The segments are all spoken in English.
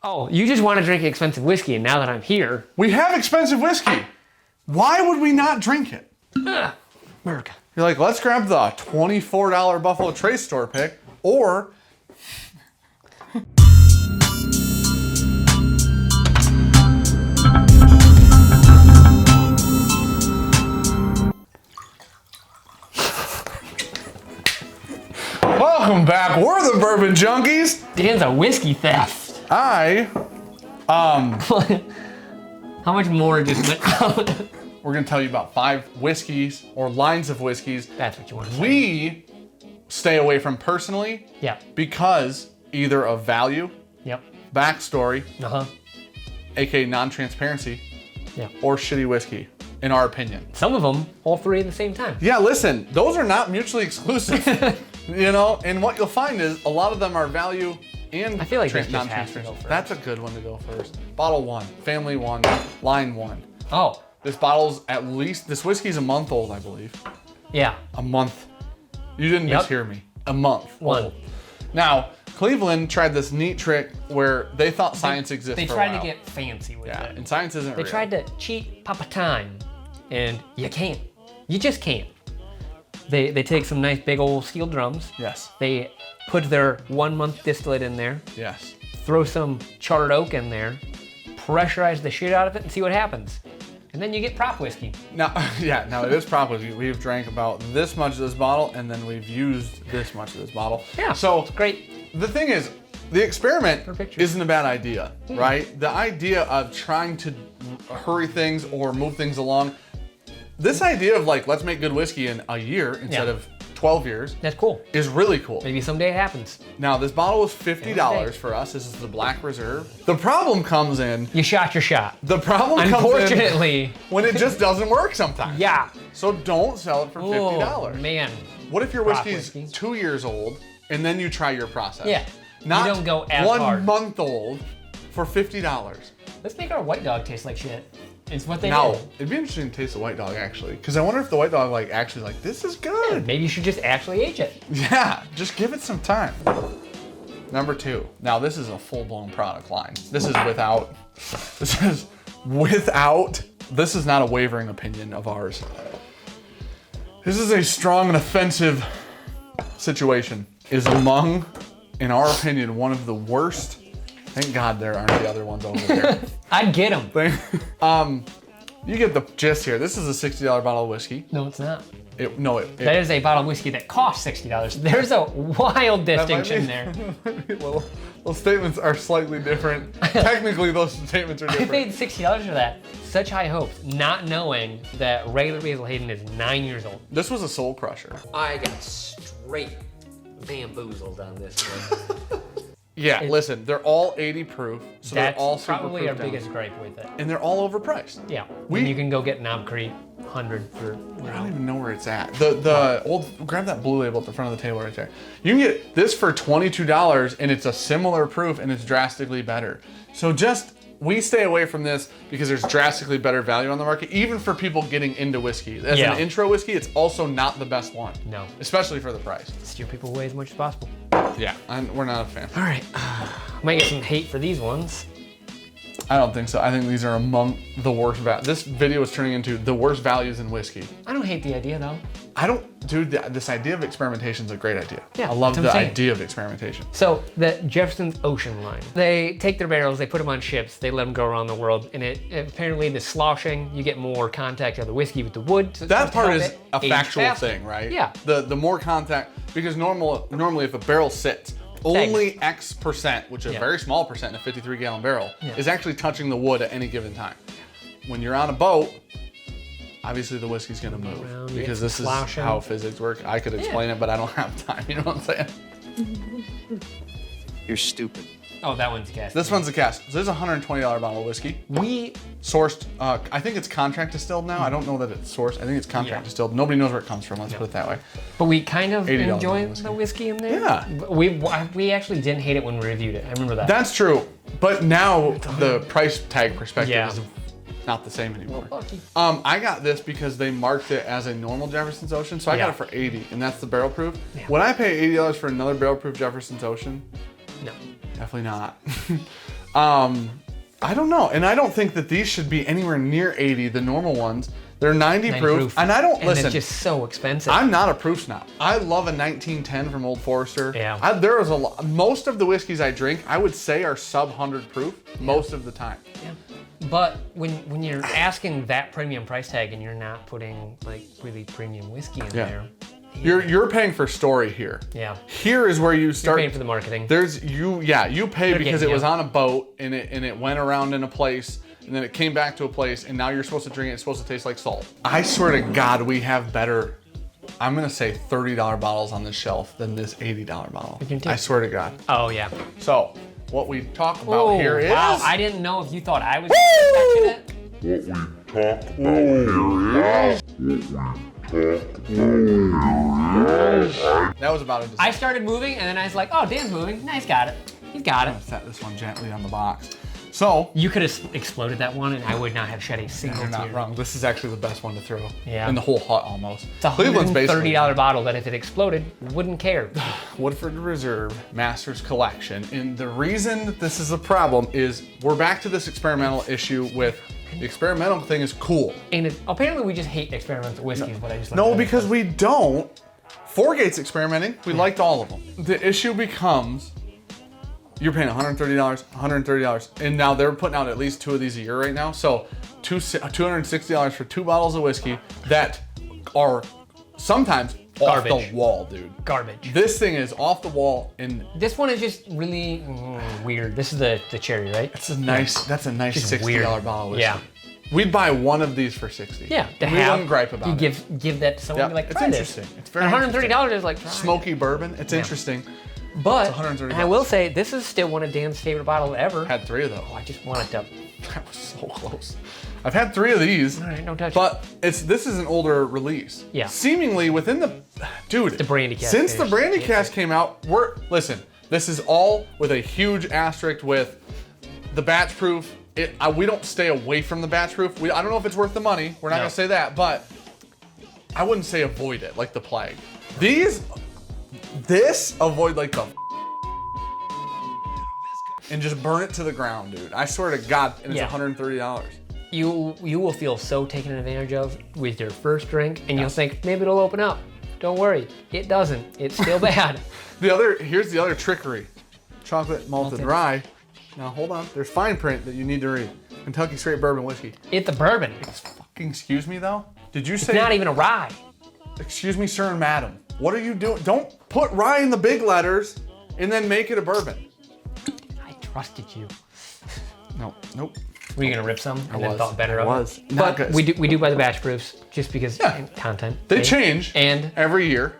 Oh, you just want to drink expensive whiskey, and now that I'm here... We have expensive whiskey. Why would we not drink it? America. You're like, let's grab the $24 Buffalo Trace store pick, or... Welcome back. We're the Bourbon Junkies. Dan's a whiskey theft. How much more just went out? We're gonna tell you about 5 whiskeys or lines of whiskeys. That's what you want to say. We stay away from personally. Yeah. Because either of value, Yep. backstory, aka non-transparency, Yeah. or shitty whiskey, in our opinion. Some of them, all 3 at the same time. Yeah, listen, those are not mutually exclusive. You know, and what you'll find is a lot of them are value and I feel like this just has to go non-transparency. first. That's a good one to go first. Bottle 1, family 1, line 1. Oh. This bottle's at least, this whiskey's a month old, I believe. Yeah. A month. You didn't mishear me. A month. One. Old. Now, Cleveland tried this neat trick where they thought science existed. They for a tried while. to get fancy with Yeah, it. and science isn't They real. tried to cheat Papa Time, and you can't. You just can't. They take some nice big old steel drums. Yes. They put their 1 month distillate in there, Yes. throw some charred oak in there, pressurize the shit out of it, and see what happens. And then you get prop whiskey. Now, yeah, now it is prop whiskey. We've drank about this much of this bottle, and then we've used this much of this bottle. Yeah, So it's great. the thing is, the experiment picture. isn't a bad idea, right? The idea of trying to hurry things or move things along, this idea of like, let's make good whiskey in a year instead of 12 years That's cool. is really cool. Maybe someday it happens. Now, this bottle was $50 for us. This is the Black Reserve. The problem comes in, You shot your shot. the problem comes in Unfortunately, when it just doesn't work sometimes. yeah. So don't sell it for $50. Oh, man. What if your Prop whiskey's whiskey. 2 years old and then you try your process? Yeah. Not You don't go as 1 hard. month old for $50. Let's make our white dog taste like shit. It's what they Now, do. it'd be interesting to taste the white dog actually, because I wonder if the white dog like actually like, this is good. Maybe you should just actually age it. Yeah, just give it some time. Number 2. Now this is a full-blown product line. This is not a wavering opinion of ours. This is a strong and offensive situation. Is among, in our opinion, one of the worst. Thank God there aren't the other ones over there. I'd get them. You get the gist here. This is a $60 bottle of whiskey. No, it's not. That is a bottle of whiskey that costs $60. There's a wild distinction there. Those statements are slightly different. Technically, those statements are I different. paid $60 for that. Such high hopes, not knowing that regular Basil Hayden is 9 years old. This was a soul crusher. I got straight bamboozled on this one. Yeah, listen, they're all 80 proof, so That's they're all super probably proof our down. biggest gripe with it. And they're all overpriced. Yeah, when you can go get Knob Creek 100 for. I don't even know where it's at. The old, grab that blue label at the front of the table right there. You can get this for $22 and it's a similar proof and it's drastically better. So we stay away from this because there's drastically better value on the market, even for people getting into whiskey. As an intro whiskey, it's also not the best one. No. Especially for the price. Steer people away as much as possible. Yeah, we're not a fan. All right, might get some hate for these ones. I don't think so. I think these are among the worst This video is turning into the worst values in whiskey. I don't hate the idea though. Dude, this idea of experimentation is a great idea. Yeah, I love that's what the I'm saying. idea of experimentation. So the Jeffersons Ocean line, they take their barrels, they put them on ships, they let them go around the world, and apparently the sloshing, you get more contact of the whiskey with the wood. So That part is a factual thing, right? Yeah. The more contact, because normally if a barrel sits, only X percent, which is a very small percent in a 53-gallon barrel, is actually touching the wood at any given time. When you're on a boat, obviously the whiskey's gonna move because this is how physics work. I could explain it, but I don't have time. You know what I'm saying? You're stupid. Oh, that one's cast. This one's a cask. So this is a $120 bottle of whiskey. We sourced, I think it's contract distilled now. I don't know that it's sourced. I think it's contract distilled. Nobody knows where it comes from. Let's put it that way. But we kind of $80 enjoy whiskey. the whiskey in there. Yeah. We actually didn't hate it when we reviewed it. I remember that. That's true. But now the price tag perspective Yeah. is not the same anymore. Lucky. I got this because they marked it as a normal Jefferson's Ocean, so I got it for 80, and that's the barrel proof. Yeah. Would I pay $80 for another barrel proof Jefferson's Ocean? No. Definitely not. I don't know. And I don't think that these should be anywhere near 80, the normal ones. They're 90 proof. And I don't, listen. And it's just so expensive. I'm not a proof snob. I love a 1910 from Old Forester. Yeah. There is a lot. Most of the whiskeys I drink, I would say are sub 100 proof most of the time. Yeah. But when you're asking that premium price tag and you're not putting like really premium whiskey in there. You're paying for story here. Yeah. Here is where you start. You're paying for the marketing. You pay because it was on a boat and it went around in a place and then it came back to a place and now you're supposed to drink it. It's supposed to taste like salt. I swear to God, we have better, I'm gonna say $30 bottles on this shelf than this $80 bottle. I swear to God. Oh yeah. So what we talk about here is. Wow, I didn't know if you thought I was touching it. That was about it. I started moving and then I was like, oh, Dan's moving. Nice, got it. He's got it. Set this one gently on the box. So you could have exploded that one and I would not have shed a single tear. You're not wrong. This is actually the best one to throw. Yeah. In the whole hut almost. It's a $130 bottle that if it exploded, wouldn't care. Woodford Reserve Masters Collection. And the reason that this is a problem is we're back to this experimental issue with the experimental thing is cool. And apparently we just hate experimental whiskeys, but I just No, because we don't. Four Gates experimenting, we liked all of them. The issue becomes you're paying $130, and now they're putting out at least 2 of these a year right now. So $260 for 2 bottles of whiskey that are sometimes garbage. Off the wall, dude. Garbage. This thing is off the wall, and this one is just really weird. This is the cherry, right? It's a nice. That's a nice just $60 weird. bottle of whiskey. Yeah. We'd buy one of these for $60. Yeah, we wouldn't gripe about it. Give that to someone and be like, it's try interesting. this. It's very $130 is like, try smoky bourbon. It's interesting. But it's $130. and I will say, this is still one of Dan's favorite bottles ever. Had 3 of those. Oh, I just wanted to. That was so close. I've had 3 of these. All right, don't touch but this is an older release. Yeah. Seemingly within the, dude. The brandy cask. Since the brandy cask came out, listen. This is all with a huge asterisk with the batch proof. We don't stay away from the batch proof. I don't know if it's worth the money. We're not gonna say that, but I wouldn't say avoid it like the plague. This avoid like the and just burn it to the ground, dude. I swear to God, and it's $130. You will feel so taken advantage of with your first drink, and you'll think maybe it'll open up. Don't worry, it doesn't. It's still bad. Here's the other trickery: chocolate malted rye. Now hold on, there's fine print that you need to read. Kentucky straight bourbon whiskey. It's a bourbon. Excuse me though? Did you say? It's not even a rye. Excuse me, sir and madam. What are you doing? Don't put rye in the big letters and then make it a bourbon. I trusted you. Nope. Were you gonna rip some and then thought better of it? Not but good. we do buy the batch proofs just because content. They change and every year.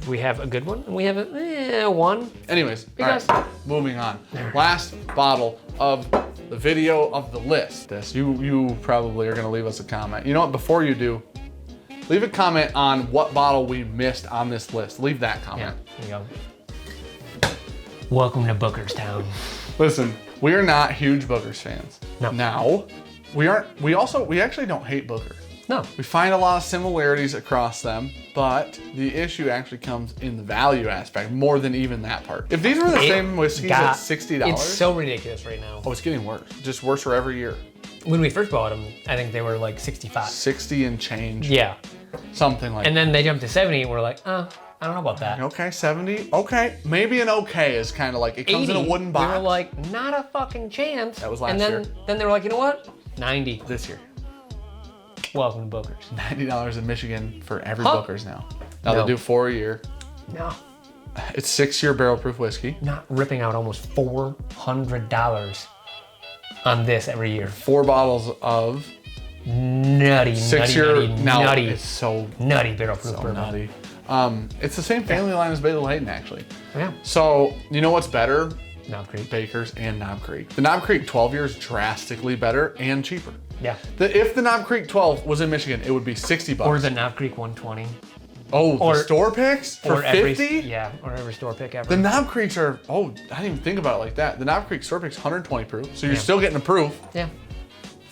We have a good one and we have one. Anyways, all right, moving on. Last bottle of the video of the list. You probably are gonna leave us a comment. You know what? Before you do, leave a comment on what bottle we missed on this list. Leave that comment. Yeah, there you go. Welcome to Bookerstown. Listen, we are not huge Bookers fans. No. Now, we actually don't hate Bookers. No. We find a lot of similarities across them, but the issue actually comes in the value aspect more than even that part. If these were the same whiskeys at $60. It's so ridiculous right now. Oh, it's getting worse. Just worse for every year. When we first bought them, I think they were like 65. 60 and change. Yeah. Something like that. And then they jumped to 70 and we're like, I don't know about that. Okay, 70. Okay, maybe an okay is kind of like, it comes 80, in a wooden box. We were like, not a fucking chance. That was last year. year. Then they were like, you know what? 90. This year. Welcome to Booker's. $90 in Michigan for every Booker's now. Now they do 4 a year. No. It's 6-year barrel proof whiskey. Not ripping out almost $400 on this every year. 4 bottles of nutty. It's so nutty barrel proof so bourbon. Nutty. It's the same family line as Basil Hayden, actually. Yeah. So, you know what's better? Knob Creek. Baker's and Knob Creek. The Knob Creek 12 year is drastically better and cheaper. Yeah. If the Knob Creek 12 was in Michigan, it would be $60. Or the Knob Creek 120. Oh, the store picks for 50? Yeah, or every store pick ever. The Knob Creeks are, I didn't even think about it like that. The Knob Creek store pick's 120 proof, so you're still getting a proof. Yeah.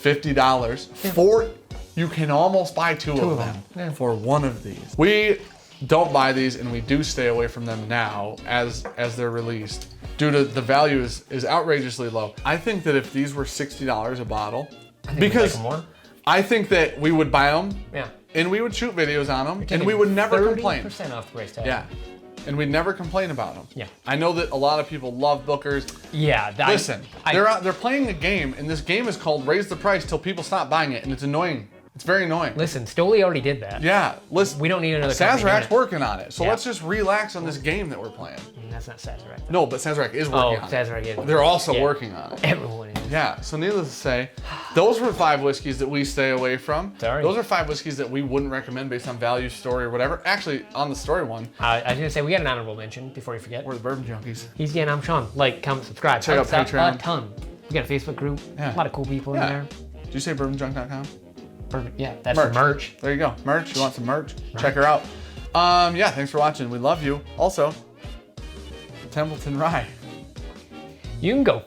$50. You can almost buy two of them for one of these. We don't buy these and we do stay away from them now as they're released due to the value is outrageously low. I think that if these were $60 a bottle, because more. I think that we would buy them. Yeah. And we would shoot videos on them, and we would never complain. 30% off the price tag. Yeah. And we'd never complain about them. Yeah. I know that a lot of people love Bookers. Yeah. Listen, they're playing a game, and this game is called Raise the Price Till People Stop Buying It, and it's annoying. It's very annoying. Listen, Stoli already did that. Yeah, listen. We don't need another company doing Sazerac's it. working on it, so Yeah. let's just relax on this game that we're playing. That's not Sazerac. No, but Sazerac is working on it. Sazerac is. They're also working on it. Everyone is. Yeah, so needless to say, those were 5 whiskeys that we stay away from. Sorry. Those are 5 whiskeys that we wouldn't recommend based on value, story, or whatever. Actually, on the story one, I was gonna say we got an honorable mention before you forget. we're the Bourbon Junkies. He's getting. I'm Sean. Like, comment, subscribe. Check out Helps Patreon. a ton. We got a Facebook group. Yeah. A lot of cool people in Yeah. there. Did you say bourbonjunk.com? Perfect. Yeah, that's the merch. There you go. Merch. You want some merch? Check her out. Yeah, thanks for watching. We love you. Also, Templeton Rye. You can go.